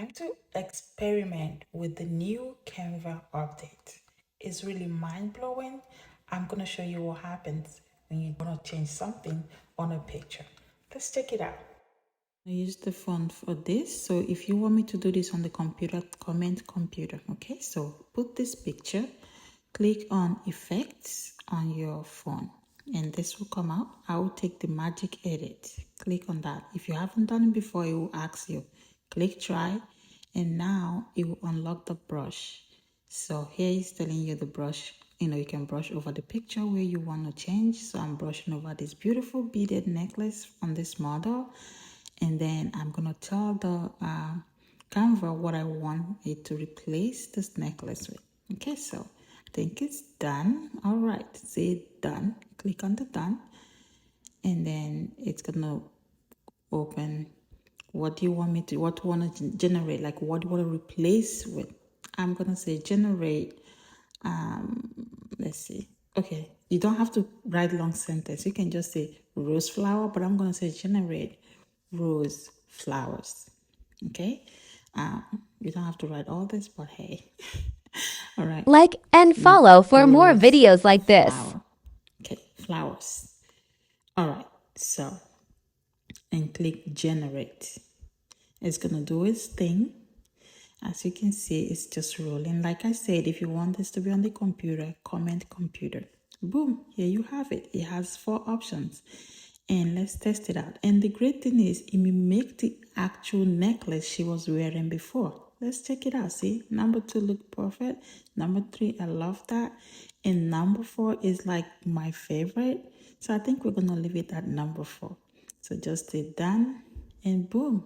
Time to experiment with the new Canva update. It's really mind-blowing. I'm gonna show you what happens when you wanna change something on a picture. Let's check it out. I use the font for this. So if you want me to do this on the computer, comment computer. Okay, so put this picture, click on effects on your phone, and this will come out. I will take the magic edit. Click on that. If you haven't done it before, it will ask you. Click try, and now it will unlock the brush. So here it's telling you the brush, you can brush over the picture where you want to change. So I'm brushing over this beautiful beaded necklace on this model. And then I'm going to tell the Canva what I want it to replace this necklace with. Okay, so I think it's done. All right, say done. Click on the done. And then it's going to open what do you want me to, what do you want to generate, like what do you want to replace with. I'm going to say generate, let's see. Okay, you don't have to write long sentence. You can just say rose flower, but I'm going to say generate rose flowers. Okay, you don't have to write all this, but hey. All right, Like and follow for more rose videos like this. flower. Okay, flowers. All right, so and click generate. It's gonna do its thing. As you can see, it's just rolling. Like I said, if you want this to be on the computer, comment computer. Boom, here you have it. It has 4 options. And let's test it out. And the great thing is, it will make the actual necklace she was wearing before. Let's check it out. See, number 2 look perfect. Number 3, I love that. And number 4 is like my favorite. So I think we're gonna leave it at number 4. So just say done and boom.